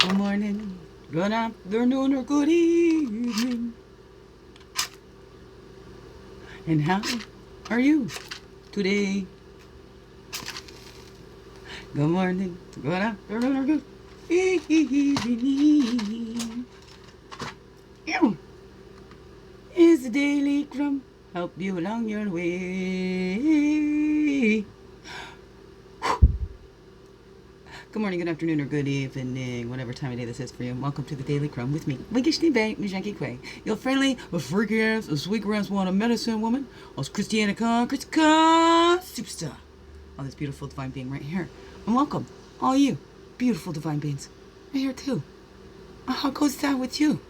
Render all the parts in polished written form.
Good morning, good afternoon, or good evening. And how are you today? Good morning, good afternoon, or good evening. Ew. Is the Daily CRUMB help you along your way? Good morning, good afternoon, or good evening, whatever time of day this is for you. Welcome to the Daily CRUMB with me, Wiggishly Bay, Mijanki Quay. Your friendly, a freaky ass, a sweet ass one, a medicine woman, a Christiana superstar. All this beautiful divine being right here. And welcome, all you beautiful divine beings, right here too. How goes that with you?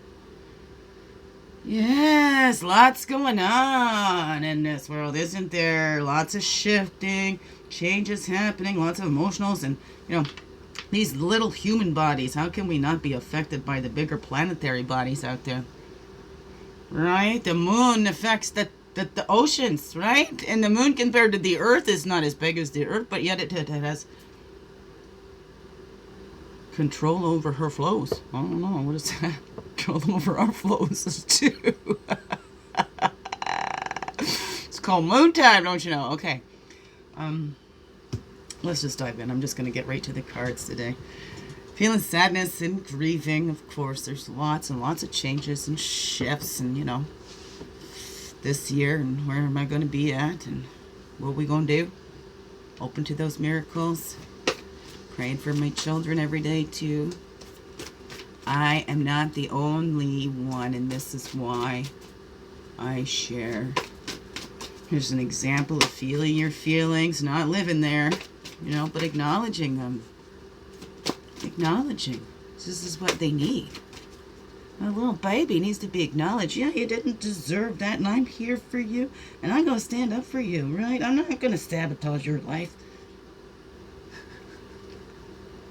Yes, lots going on in this world, isn't there? Lots of shifting, changes happening, lots of emotionals, and, these little human bodies. How can we not be affected by the bigger planetary bodies out there? Right? The moon affects the oceans, right? And the moon compared to the earth is not as big as the earth, but yet it has control over her flows. I don't know. What is that? Control over our flows too. It's called moon time, don't you know? Okay. Let's just dive in. I'm just going to get right to the cards today. Feeling sadness and grieving, of course. There's lots and lots of changes and shifts and, this year and where am I going to be at and what are we going to do? Open to those miracles. Praying for my children every day, too. I am not the only one, and this is why I share. Here's an example of feeling your feelings, not living there, but acknowledging them. Acknowledging. This is what they need. A little baby needs to be acknowledged. Yeah, you didn't deserve that, and I'm here for you, and I'm going to stand up for you, right? I'm not going to sabotage your life.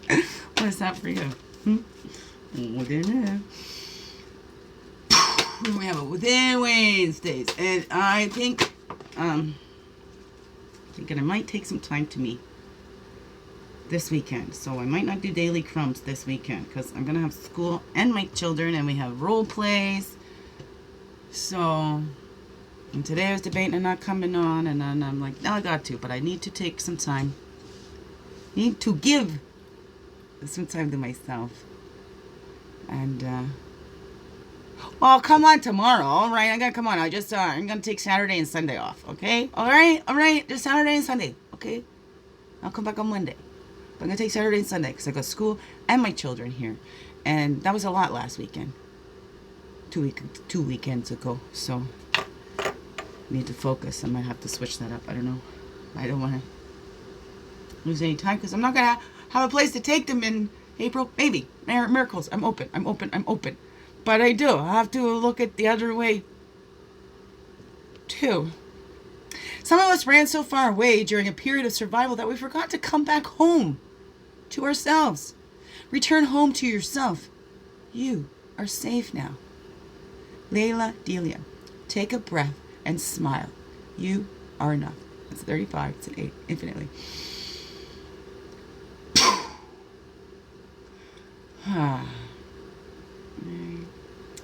What is that for you? What do you know? We have it within Wednesdays, and I think, thinking I might take some time to me this weekend. So I might not do daily crumbs this weekend because I'm gonna have school and my children, and we have role plays. So, and today I was debating on not coming on, and then I'm like, no, I got to, but I need to take some time. Need to give some time to myself. And well, come on tomorrow. All right, I'm gonna come on. I'm gonna take Saturday and Sunday off. Okay, all right, just Saturday and Sunday. Okay, I'll come back on Monday. But I'm gonna take Saturday and Sunday because I got school and my children here, and that was a lot last weekend. Two weekends ago. So I need to focus. I might have to switch that up. I don't know. I don't want to lose any time because I'm not gonna have a place to take them in April. Maybe miracles. I'm open. But I do. I have to look at the other way too. Some of us ran so far away during a period of survival that we forgot to come back home to ourselves. Return home to yourself. You are safe now. Lalah Delia. Take a breath and smile. You are enough. It's 35. It's an 8. Infinitely.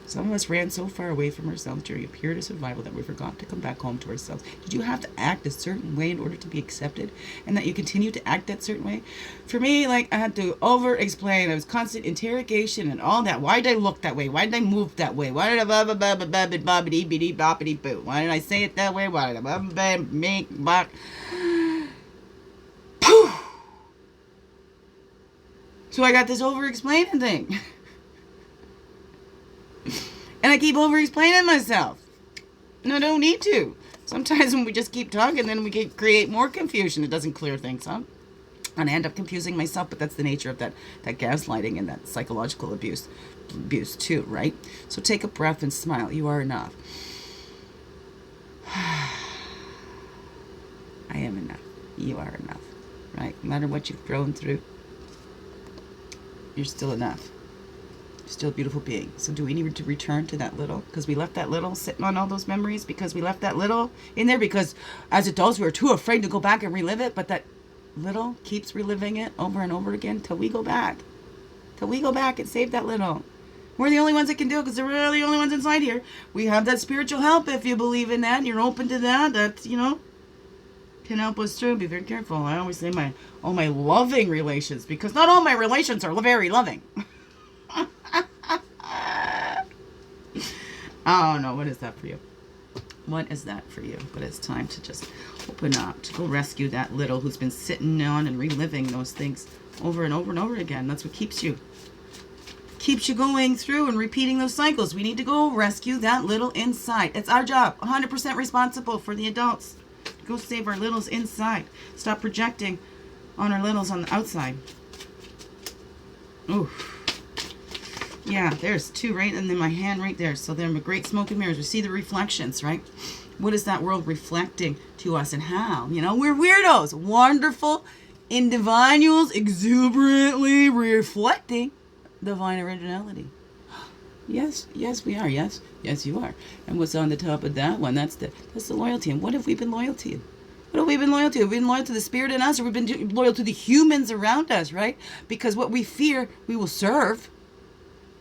Some of us ran so far away from ourselves during a period of survival that we forgot to come back home to ourselves. Did you have to act a certain way in order to be accepted, and that you continue to act that certain way? For me, I had to over-explain. There was constant interrogation and all that. Why did I look that way? Why did I move that way? Why did I boppity-boppity-boo? Why did I say it that way? Why did I make back? So I got this over-explaining thing. And I keep over-explaining myself. And I don't need to. Sometimes when we just keep talking, then we can create more confusion. It doesn't clear things up. And I end up confusing myself, but that's the nature of that gaslighting and that psychological abuse too, right? So take a breath and smile. You are enough. I am enough. You are enough, right? No matter what you've grown through, you're still enough. Still a beautiful being. So do we need to return to that little? Because we left that little sitting on all those memories, because we left that little in there, because as adults we were too afraid to go back and relive it, but that little keeps reliving it over and over again till we go back. till we go back and save that little. We're the only ones that can do it because we're the only ones inside here. We have that spiritual help if you believe in that and you're open to that. That's, you know, can help us through. Be very careful. I always say all my loving relations, because not all my relations are very loving. Oh no, what is that for you? What is that for you? But it's time to just open up, to go rescue that little who's been sitting on and reliving those things over and over and over again. That's what keeps you going through and repeating those cycles. We need to go rescue that little inside. It's our job. 100% responsible for the adults. Go save our littles inside. Stop projecting on our littles on the outside. Ooh. Yeah, there's two right in my hand right there. So they're great smoke and mirrors. We see the reflections, right? What is that world reflecting to us and how? You know, we're weirdos. Wonderful individuals exuberantly reflecting divine originality. Yes, we are. Yes, you are. And what's on the top of that one? That's the loyalty. And what have we been loyal to? What have we been loyal to? Have we been loyal to the spirit in us, or we've been loyal to the humans around us, right? Because what we fear, we will serve,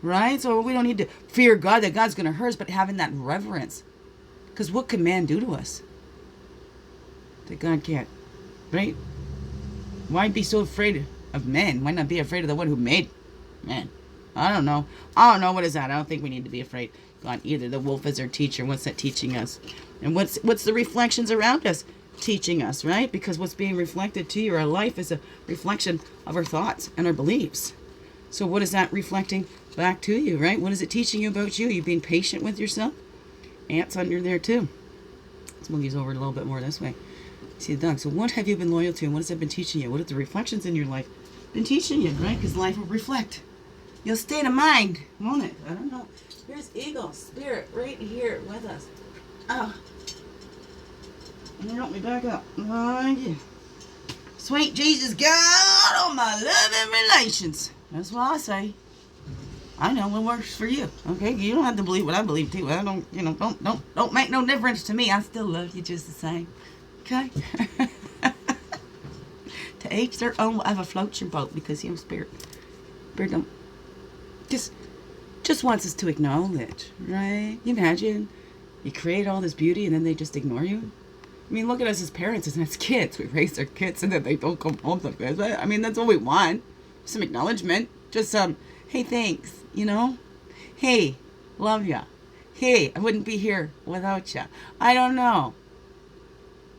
right? So we don't need to fear God, that God's going to hurt us, but having that reverence. Because what can man do to us that God can't, right? Why be so afraid of men? Why not be afraid of the one who made man? I don't know. What is that? I don't think we need to be afraid of God either. The wolf is our teacher. What's that teaching us? And what's the reflections around us teaching us, right? Because what's being reflected to you, our life, is a reflection of our thoughts and our beliefs. So what is that reflecting back to you, right? What is it teaching you about you? You being patient with yourself? Ants under there too. Let's move these over a little bit more this way. See the dog. So what have you been loyal to, and what has it been teaching you? What have the reflections in your life been teaching you, right? Because life will reflect your state of mind, won't it? I don't know. Here's Eagle, Spirit, right here with us. Oh. And help me back up. Thank you. Sweet Jesus God, all my loving relations. That's what I say. I know what works for you. Okay, you don't have to believe what I believe too. I don't, you know, don't make no difference to me. I still love you just the same. Okay. To each their own. Whatever floats your boat, because you know, spirit don't just wants us to acknowledge, right? You imagine you create all this beauty and then they just ignore you. I mean, look at us as parents and as kids. We raise our kids and then they don't come home sometimes. I mean, that's all we want. Some acknowledgement. Just hey, thanks. You know? Hey, love ya. Hey, I wouldn't be here without ya. I don't know.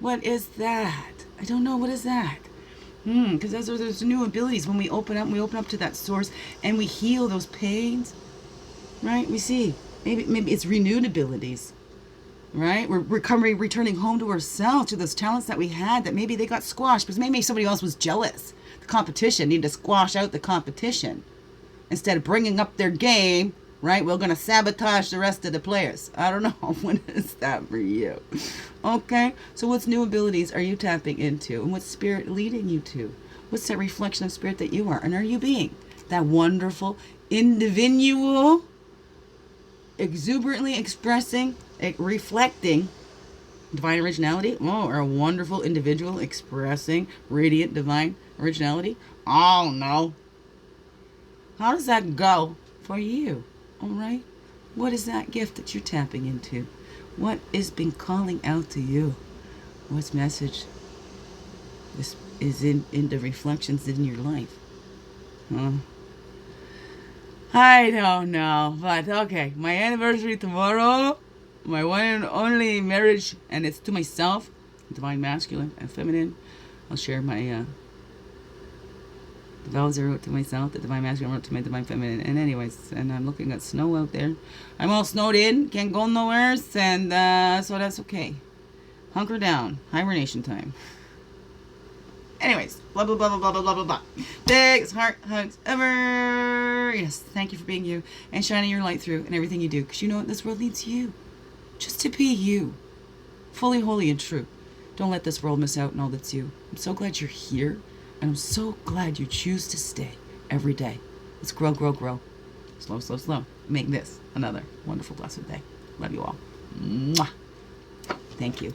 What is that? I don't know. What is that? Because there's new abilities when we open up to that source and we heal those pains, right? We see maybe it's renewed abilities, right? We're returning home to ourselves, to those talents that we had that maybe they got squashed because maybe somebody else was jealous. The competition needed to squash out the competition instead of bringing up their game. Right? We're going to sabotage the rest of the players. I don't know. What is that for you? Okay. So what's new abilities are you tapping into? And what's spirit leading you to? What's that reflection of spirit that you are? And are you being that wonderful individual, exuberantly expressing, reflecting divine originality? Oh, or a wonderful individual expressing radiant divine originality? Oh, no. How does that go for you? All right. What is that gift that you're tapping into? What is been calling out to you? What's message this is in the reflections in your life? I don't know, but okay. My anniversary tomorrow. My one and only marriage, and it's to myself, divine masculine and feminine. I'll share my the vows I wrote to myself, the divine masculine wrote to my divine feminine. And anyways, and I'm looking at snow out there. I'm all snowed in, can't go nowhere, and so that's okay. Hunker down, hibernation time. Anyways, blah blah blah blah blah blah blah blah. Biggest heart hugs ever. Yes, thank you for being you and shining your light through in everything you do, because you know what, this world needs you, just to be you, fully, holy, and true. Don't let this world miss out on all that's you. I'm so glad you're here. And I'm so glad you choose to stay every day. Let's grow, grow, grow. Slow, slow, slow. Make this another wonderful, blessed day. Love you all. Mwah. Thank you.